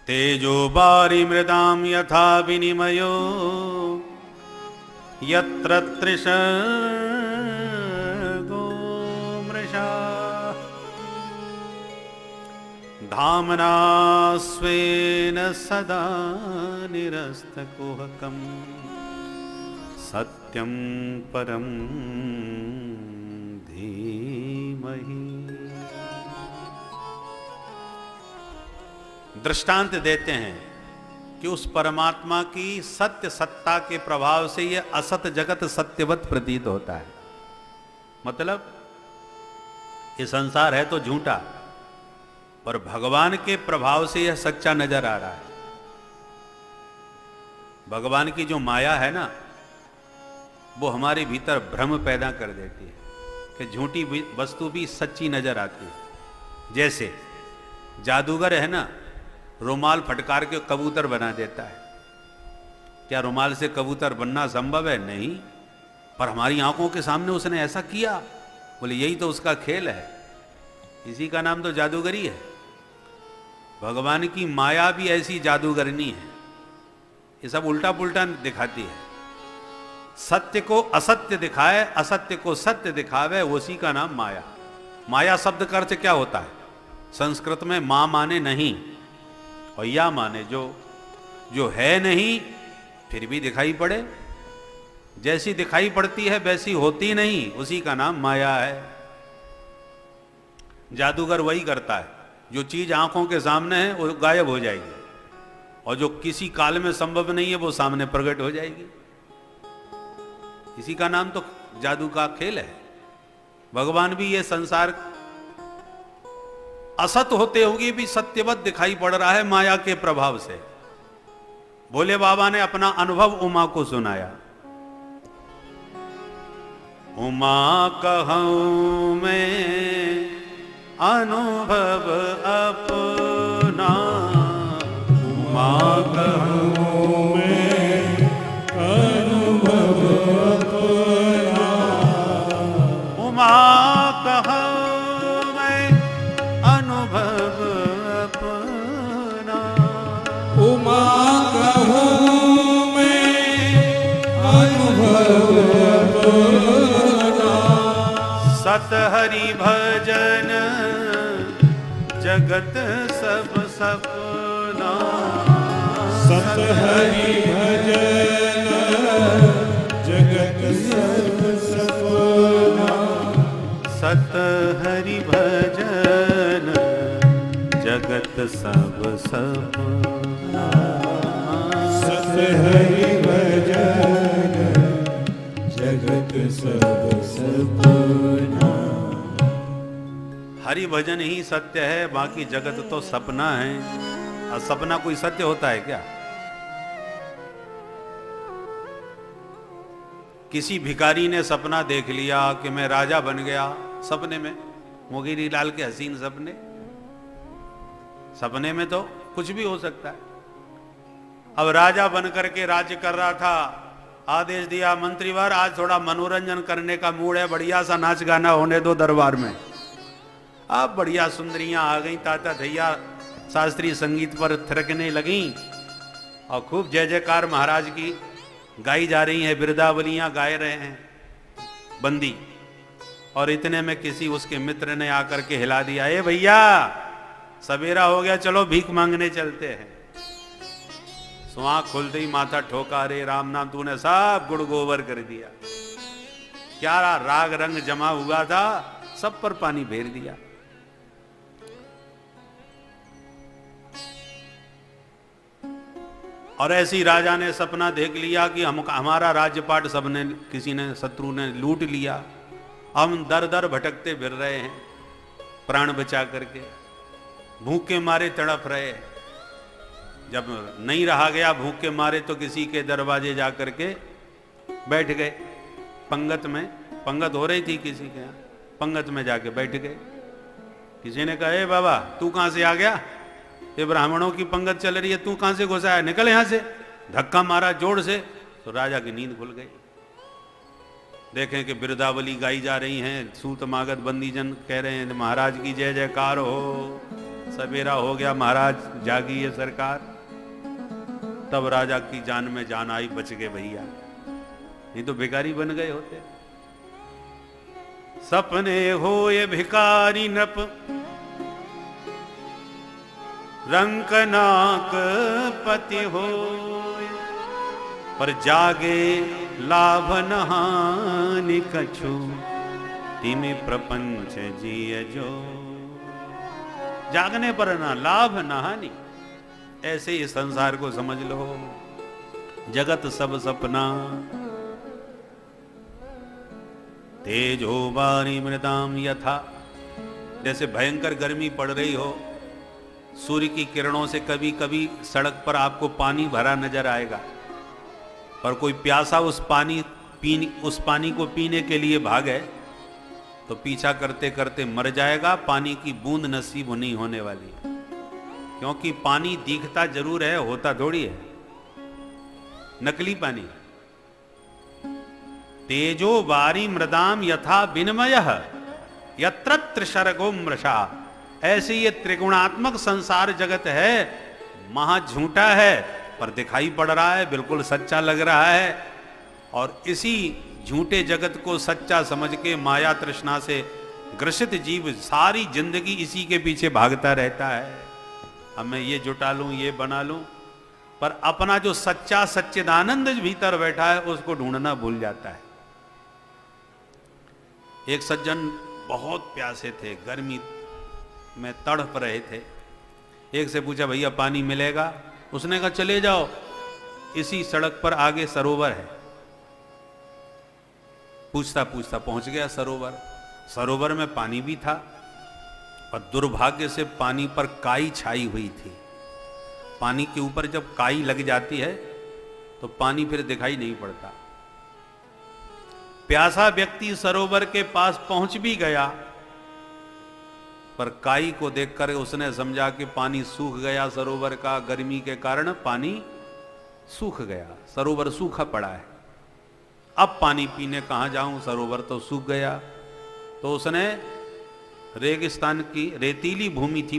तेजो वारिमृदां यथा विनिमयो यत्र त्रिशर्गो मृषा धाम्ना स्वेन सदा निरस्तकुहकं सत्यं परं धीमहि। दृष्टांत देते हैं कि उस परमात्मा की सत्य सत्ता के प्रभाव से यह असत जगत सत्यवत प्रतीत होता है। मतलब ये संसार है तो झूठा, पर भगवान के प्रभाव से यह सच्चा नजर आ रहा है। भगवान की जो माया है ना, वो हमारे भीतर भ्रम पैदा कर देती है कि झूठी वस्तु भी सच्ची नजर आती है। जैसे जादूगर है ना, रुमाल फटकार के कबूतर बना देता है। क्या रुमाल से कबूतर बनना संभव है? नहीं, पर हमारी आंखों के सामने उसने ऐसा किया। बोले यही तो उसका खेल है, इसी का नाम तो जादूगरी है। भगवान की माया भी ऐसी जादूगरनी है, ये सब उल्टा पुल्टा दिखाती है। सत्य को असत्य दिखाए, असत्य को सत्य दिखावे, उसी का नाम माया। माया शब्द का अर्थ क्या होता है? संस्कृत में मां माने नहीं और या माने जो है नहीं फिर भी दिखाई पड़े। जैसी दिखाई पड़ती है वैसी होती नहीं, उसी का नाम माया है। जादूगर वही करता है, जो चीज आंखों के सामने है वो गायब हो जाएगी, और जो किसी काल में संभव नहीं है वो सामने प्रकट हो जाएगी। इसी का नाम तो जादू का खेल है। भगवान भी ये संसार असत होते हुए भी सत्यवत दिखाई पड़ रहा है माया के प्रभाव से। भोले बाबा ने अपना अनुभव उमा को सुनाया। उमा कहूं मैं अनुभव अपना, उमा कहूं मैं अनुभव अपना, उमा कहूं सत हरि भजन जगत सब सपना, सत हरि भजन जगत सब सपना, सत हरि भजन जगत सब सपना, सत हरि भजन जगत सब सपना। हरि भजन ही सत्य है, बाकी जगत तो सपना है। और सपना कोई सत्य होता है क्या? किसी भिखारी ने सपना देख लिया कि मैं राजा बन गया, सपने में, मोगेरी लाल के हसीन सपने। सपने में तो कुछ भी हो सकता है। अब राजा बन करके राज्य कर रहा था, आदेश दिया मंत्रीवर आज थोड़ा मनोरंजन करने का मूड है, बढ़िया सा नाच गाना होने दो दरबार में। अब बढ़िया सुंदरियां आ गई, ताता धैया शास्त्रीय संगीत पर थिरकने लगी और खूब जय जयकार महाराज की गाई जा रही है, बिरदावलियां गाए रहे हैं बंदी। और इतने में किसी उसके मित्र ने आकर के हिला दिया, ए भैया सवेरा हो गया, चलो भीख मांगने चलते हैं। आँख खुलते ही माथा ठोका, रे राम नाम तूने सब गुड़ गोबर कर दिया। क्या राग रंग जमा हुआ था, सब पर पानी फेर दिया। और ऐसी राजा ने सपना देख लिया कि हमारा राज्यपाट सबने, किसी ने, शत्रु ने लूट लिया। हम दर दर भटकते फिर रहे हैं, प्राण बचा करके, भूख के मारे तड़प रहे। जब नहीं रहा गया भूख के मारे तो किसी के दरवाजे जा करके बैठ गए। पंगत में, पंगत हो रही थी किसी के यहाँ, पंगत में जाके बैठ गए। किसी ने कहा, ए बाबा तू कहां से आ गया? ये ब्राह्मणों की पंगत चल रही है, तू कहां से घुसा है? निकल यहां से। धक्का मारा जोर से तो राजा की नींद खुल गई। देखें कि बिरदावली गाई जा रही हैं, सूत मागध बंदीजन कह रहे हैं महाराज की जय जयकार हो, सवेरा हो गया, महाराज जागिए सरकार। तब राजा की जान में जान आई, बच गए भैया, नहीं तो भिखारी बन गए होते। सपने हो ये भिखारी नृप, रंकनाक पति हो, पर जागे लाभ नहानि कछु, तिमि प्रपंच जिय जो। जागने पर ना लाभ ना हानि, ऐसे ही संसार को समझ लो। जगत सब सपना, तेजो वारी मृदाम यथा। जैसे भयंकर गर्मी पड़ रही हो, सूर्य की किरणों से कभी कभी सड़क पर आपको पानी भरा नजर आएगा, पर कोई प्यासा उस पानी को पीने के लिए भागे तो पीछा करते करते मर जाएगा। पानी की बूंद नसीब नहीं होने वाली, क्योंकि पानी दिखता जरूर है, होता थोड़ी है, नकली पानी। तेजो वारी मृदाम यथा विनिमय यत्र त्रिशर्गो मृषा। ऐसे ये त्रिगुणात्मक संसार जगत है, महा झूठा है पर दिखाई पड़ रहा है, बिल्कुल सच्चा लग रहा है। और इसी झूठे जगत को सच्चा समझ के माया तृष्णा से ग्रसित जीव सारी जिंदगी इसी के पीछे भागता रहता है। अब मैं ये जुटा लूं, ये बना लूं, पर अपना जो सच्चा सच्चिदानंद भीतर बैठा है उसको ढूंढना भूल जाता है। एक सज्जन बहुत प्यासे थे, गर्मी में तड़प रहे थे। एक से पूछा, भैया पानी मिलेगा? उसने कहा चले जाओ, इसी सड़क पर आगे सरोवर है। पूछता पूछता पहुंच गया सरोवर। सरोवर में पानी भी था, और दुर्भाग्य से पानी पर काई छाई हुई थी। पानी के ऊपर जब काई लग जाती है तो पानी फिर दिखाई नहीं पड़ता। प्यासा व्यक्ति सरोवर के पास पहुंच भी गया, पर काई को देखकर उसने समझा कि पानी सूख गया सरोवर का, गर्मी के कारण पानी सूख गया, सरोवर सूखा पड़ा है। अब पानी पीने कहां जाऊं, सरोवर तो सूख गया। तो उसने रेगिस्तान की रेतीली भूमि थी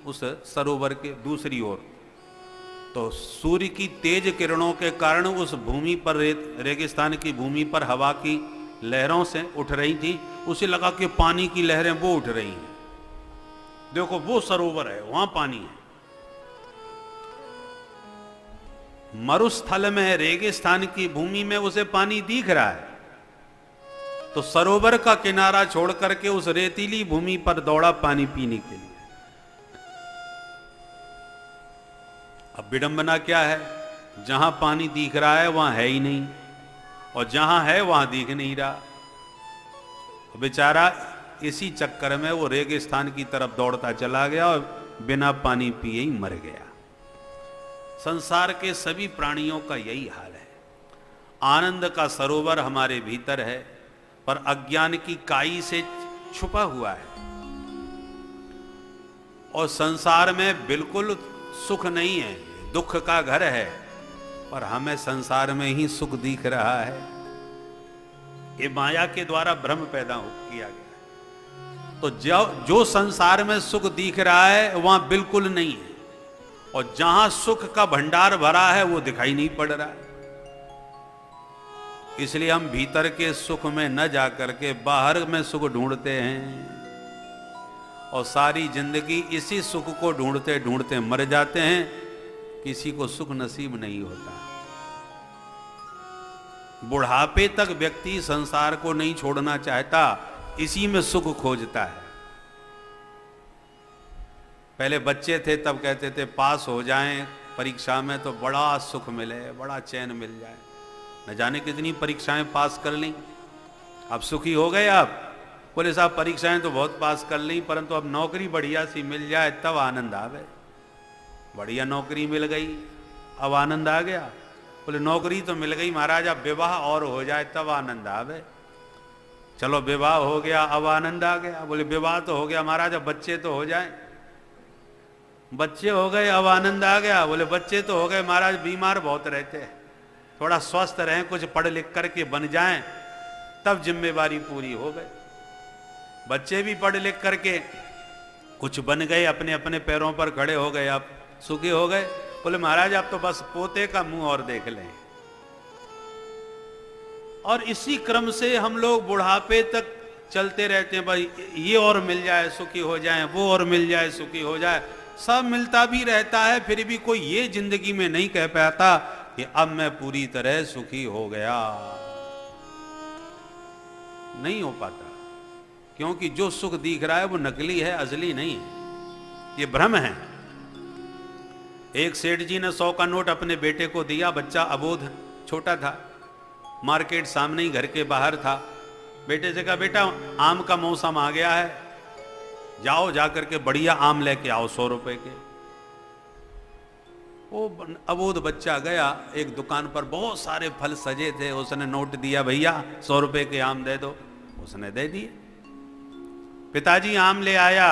उस सरोवर के दूसरी ओर, तो सूर्य की तेज किरणों के कारण उस भूमि पर रेगिस्तान की भूमि पर हवा की लहरों से उठ रही थी। उसे लगा कि पानी की लहरें वो उठ रही हैं, देखो वो सरोवर है, वहां पानी है। मरुस्थल में, रेगिस्तान की भूमि में उसे पानी दिख रहा है, तो सरोवर का किनारा छोड़ करके उस रेतीली भूमि पर दौड़ा पानी पीने के लिए। अब विडंबना क्या है, जहां पानी दिख रहा है वहां है ही नहीं, और जहां है वहां दिख नहीं रहा। बेचारा इसी चक्कर में वो रेगिस्तान की तरफ दौड़ता चला गया और बिना पानी पिए ही मर गया। संसार के सभी प्राणियों का यही हाल है। आनंद का सरोवर हमारे भीतर है, पर अज्ञान की काई से छुपा हुआ है। और संसार में बिल्कुल सुख नहीं है, दुख का घर है, पर हमें संसार में ही सुख दिख रहा है। ये माया के द्वारा भ्रम पैदा किया गया। तो जो संसार में सुख दिख रहा है वहां बिल्कुल नहीं है, और जहां सुख का भंडार भरा है वो दिखाई नहीं पड़ रहा है। इसलिए हम भीतर के सुख में न जाकर के बाहर में सुख ढूंढते हैं, और सारी जिंदगी इसी सुख को ढूंढते ढूंढते मर जाते हैं। किसी को सुख नसीब नहीं होता। बुढ़ापे तक व्यक्ति संसार को नहीं छोड़ना चाहता, इसी में सुख खोजता है। पहले बच्चे थे तब कहते थे पास हो जाएं परीक्षा में तो बड़ा सुख मिले, बड़ा चैन मिल जाए। न जाने कितनी परीक्षाएं पास कर ली, अब सुखी हो गए आप। बोले साहब परीक्षाएं तो बहुत पास कर ली, परंतु अब नौकरी बढ़िया सी मिल जाए तब आनंद आवे। बढ़िया नौकरी मिल गई, अब आनंद आ गया। बोले नौकरी तो मिल गई महाराज, अब विवाह और हो जाए तब आनंद आवे। चलो विवाह हो गया, अब आनंद आ गया। बोले विवाह तो हो गया महाराज, अब बच्चे तो हो जाए। बच्चे हो गए, अब आनंद आ गया। बोले बच्चे तो हो गए महाराज, बीमार बहुत रहते हैं, थोड़ा स्वस्थ रहें, कुछ पढ़ लिख करके बन जाएं, तब जिम्मेवारी पूरी हो गई। बच्चे भी पढ़ लिख करके कुछ बन गए, अपने अपने पैरों पर खड़े हो गए, आप सुखी हो गए। बोले महाराज आप तो बस पोते का मुंह और देख लें। और इसी क्रम से हम लोग बुढ़ापे तक चलते रहते हैं, भाई ये और मिल जाए सुखी हो जाए, वो और मिल जाए सुखी हो जाए। सब मिलता भी रहता है, फिर भी कोई ये जिंदगी में नहीं कह पाता कि अब मैं पूरी तरह सुखी हो गया। नहीं हो पाता, क्योंकि जो सुख दिख रहा है वो नकली है, असली नहीं है, ये भ्रम है। एक सेठ जी ने 100 का नोट अपने बेटे को दिया, बच्चा अबोध छोटा था, मार्केट सामने ही घर के बाहर था। बेटे से कहा बेटा आम का मौसम आ गया है, जाओ जाकर के बढ़िया आम लेके आओ 100 रुपए के। वो अबोध बच्चा गया, एक दुकान पर बहुत सारे फल सजे थे, उसने नोट दिया भैया 100 रुपए के आम दे दो, उसने दे दिए। पिताजी आम ले आया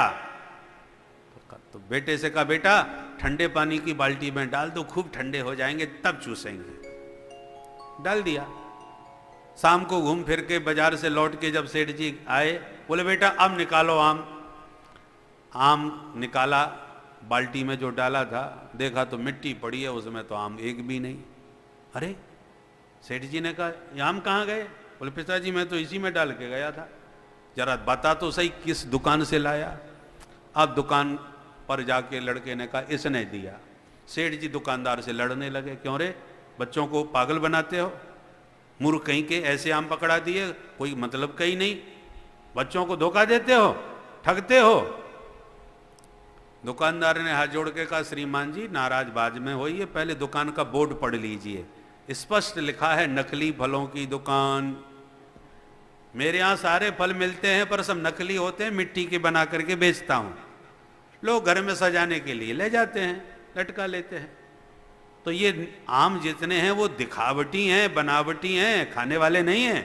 तो बेटे से कहा बेटा ठंडे पानी की बाल्टी में डाल दो, खूब ठंडे हो जाएंगे तब चूसेंगे। डाल दिया। शाम को घूम फिर के बाजार से लौट के जब सेठ जी आए, बोले बेटा अब निकालो आम। आम निकाला, बाल्टी में जो डाला था देखा तो मिट्टी पड़ी है उसमें, तो आम एक भी नहीं। अरे सेठ जी ने कहा ये आम कहाँ गए? बोले पिताजी मैं तो इसी में डाल के गया था। जरा बता तो सही किस दुकान से लाया? अब दुकान पर जाके लड़के ने कहा इसने दिया। सेठ जी दुकानदार से लड़ने लगे, क्यों रे बच्चों को पागल बनाते हो, मूर्ख कहीं के, ऐसे आम पकड़ा दिए, कोई मतलब कहीं नहीं, बच्चों को धोखा देते हो, ठगते हो। दुकानदार ने हाथ जोड़ के कहा श्रीमान जी नाराज बाज में होइए, पहले दुकान का बोर्ड पढ़ लीजिए, स्पष्ट लिखा है नकली फलों की दुकान। मेरे यहाँ सारे फल मिलते हैं पर सब नकली होते हैं, मिट्टी के बना करके बेचता हूँ, लोग घर में सजाने के लिए ले जाते हैं, लटका लेते हैं। तो ये आम जितने हैं वो दिखावटी हैं, बनावटी हैं, खाने वाले नहीं हैं।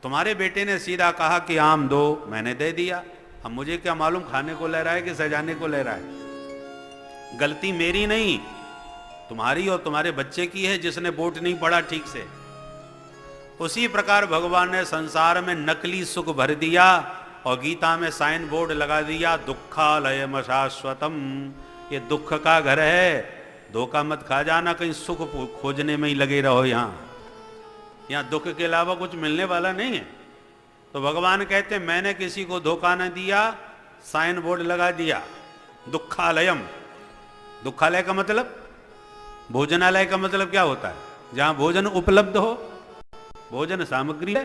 तुम्हारे बेटे ने सीधा कहा कि आम दो, मैंने दे दिया, अब मुझे क्या मालूम खाने को ले रहा है कि सजाने को ले रहा है। गलती मेरी नहीं, तुम्हारी और तुम्हारे बच्चे की है जिसने बोर्ड नहीं पढ़ा ठीक से। उसी प्रकार भगवान ने संसार में नकली सुख भर दिया और गीता में साइन बोर्ड लगा दिया दुखालयम शाश्वतम, ये दुख का घर है, धोखा मत खा जाना, कहीं सुख खोजने में ही लगे रहो। यहाँ दुख के अलावा कुछ मिलने वाला नहीं है। तो भगवान कहते मैंने किसी को धोखा न दिया, साइन बोर्ड लगा दिया दुखालयम। दुखालय का मतलब, भोजनालय का मतलब क्या होता है? जहां भोजन उपलब्ध हो, भोजन सामग्री है,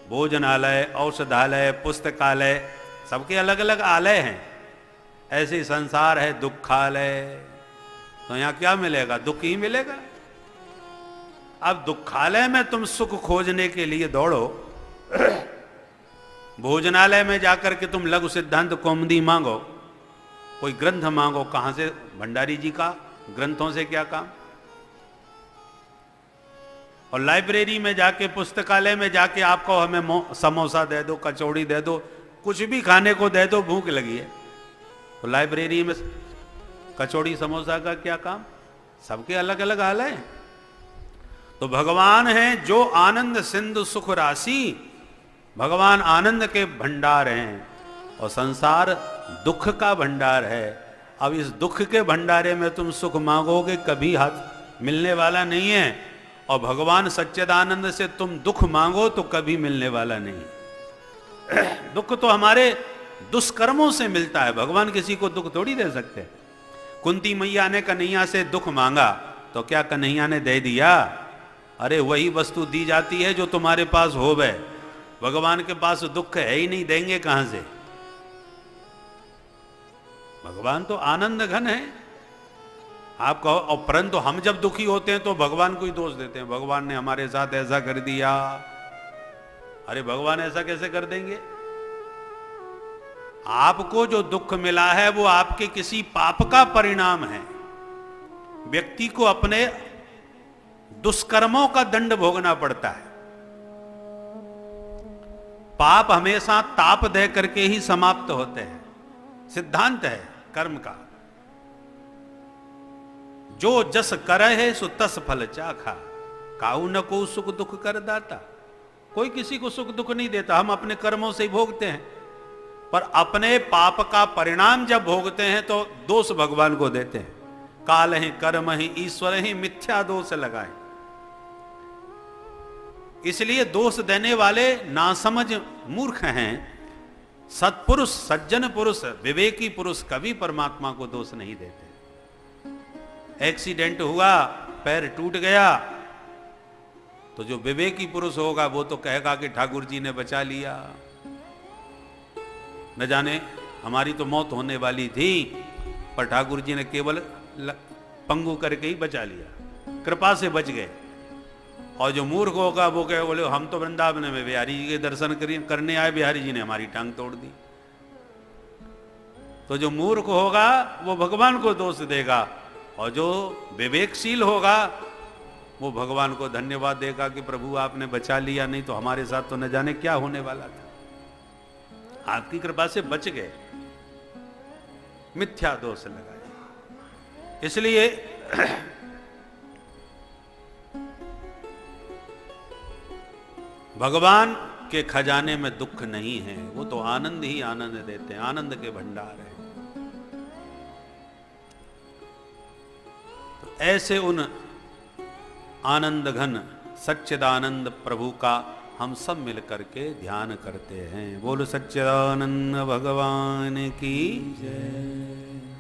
भोजनालय, औषधालय, पुस्तकालय, सबके अलग अलग आलय हैं। ऐसे ही संसार है दुखालय। तो यहां क्या मिलेगा? दुख ही मिलेगा। अब दुखालय में तुम सुख खोजने के लिए दौड़ो, भोजनालय में जाकर के तुम लघु सिद्धांत कौमुदी मांगो, कोई ग्रंथ मांगो, कहां से? भंडारी जी का ग्रंथों से क्या काम? और लाइब्रेरी में जाके, पुस्तकालय में जाके आपको हमें समोसा दे दो, कचौड़ी दे दो, कुछ भी खाने को दे दो, भूख लगी है। तो लाइब्रेरी में कचौड़ी समोसा का क्या काम? सबके अलग अलग हाल है। तो भगवान है जो आनंद सिंधु सुख राशि, भगवान आनंद के भंडार हैं और संसार दुख का भंडार है। अब इस दुख के भंडारे में तुम सुख मांगोगे कभी हाथ मिलने वाला नहीं है, और भगवान सच्चिदानंद से तुम दुख मांगो तो कभी मिलने वाला नहीं। दुख तो हमारे दुष्कर्मों से मिलता है, भगवान किसी को दुख थोड़ी दे सकते। कुंती मैया ने कन्हैया से दुख मांगा तो क्या कन्हैया ने दे दिया? अरे वही वस्तु दी जाती है जो तुम्हारे पास हो गए। भगवान के पास दुख है ही नहीं, देंगे कहां से? भगवान तो आनंद घन है। आप कहो, और परंतु हम जब दुखी होते हैं तो भगवान को ही दोष देते हैं, भगवान ने हमारे साथ ऐसा कर दिया। अरे भगवान ऐसा कैसे कर देंगे? आपको जो दुख मिला है वो आपके किसी पाप का परिणाम है। व्यक्ति को अपने दुष्कर्मों का दंड भोगना पड़ता है। पाप हमेशा ताप दे करके ही समाप्त होते हैं, सिद्धांत है कर्म का। जो जस करे है सो तस फल चाखा, काऊ न को सुख दुख कर दाता। कोई किसी को सुख दुख नहीं देता, हम अपने कर्मों से ही भोगते हैं। पर अपने पाप का परिणाम जब भोगते हैं तो दोष भगवान को देते हैं। काल ही कर्म ही ईश्वर ही मिथ्या दोष लगाए। इसलिए दोष देने वाले नासमझ मूर्ख हैं। सत्पुरुष, सज्जन पुरुष, विवेकी पुरुष कभी परमात्मा को दोष नहीं देते। एक्सीडेंट हुआ, पैर टूट गया, तो जो विवेकी पुरुष होगा वो तो कहेगा कि ठाकुर जी ने बचा लिया, न जाने हमारी तो मौत होने वाली थी, पर ठाकुर जी ने केवल पंगु करके ही बचा लिया, कृपा से बच गए। और जो मूर्ख होगा वो कहे, बोले हम तो वृंदावन में बिहारी जी के दर्शन करने आए, बिहारी जी ने हमारी टांग तोड़ दी। तो जो मूर्ख होगा वो भगवान को दोष देगा, और जो विवेकशील होगा वो भगवान को धन्यवाद देगा कि प्रभु आपने बचा लिया, नहीं तो हमारे साथ तो न जाने क्या होने वाला था, आपकी कृपा से बच गए। मिथ्या दोष लगाए। इसलिए भगवान के खजाने में दुख नहीं है, वो तो आनंद ही आनंद देते हैं, आनंद के भंडार है। तो ऐसे उन आनंद घन सच्चिदानंद प्रभु का हम सब मिलकर के ध्यान करते हैं। बोलो सच्चिदानंद भगवान की जय।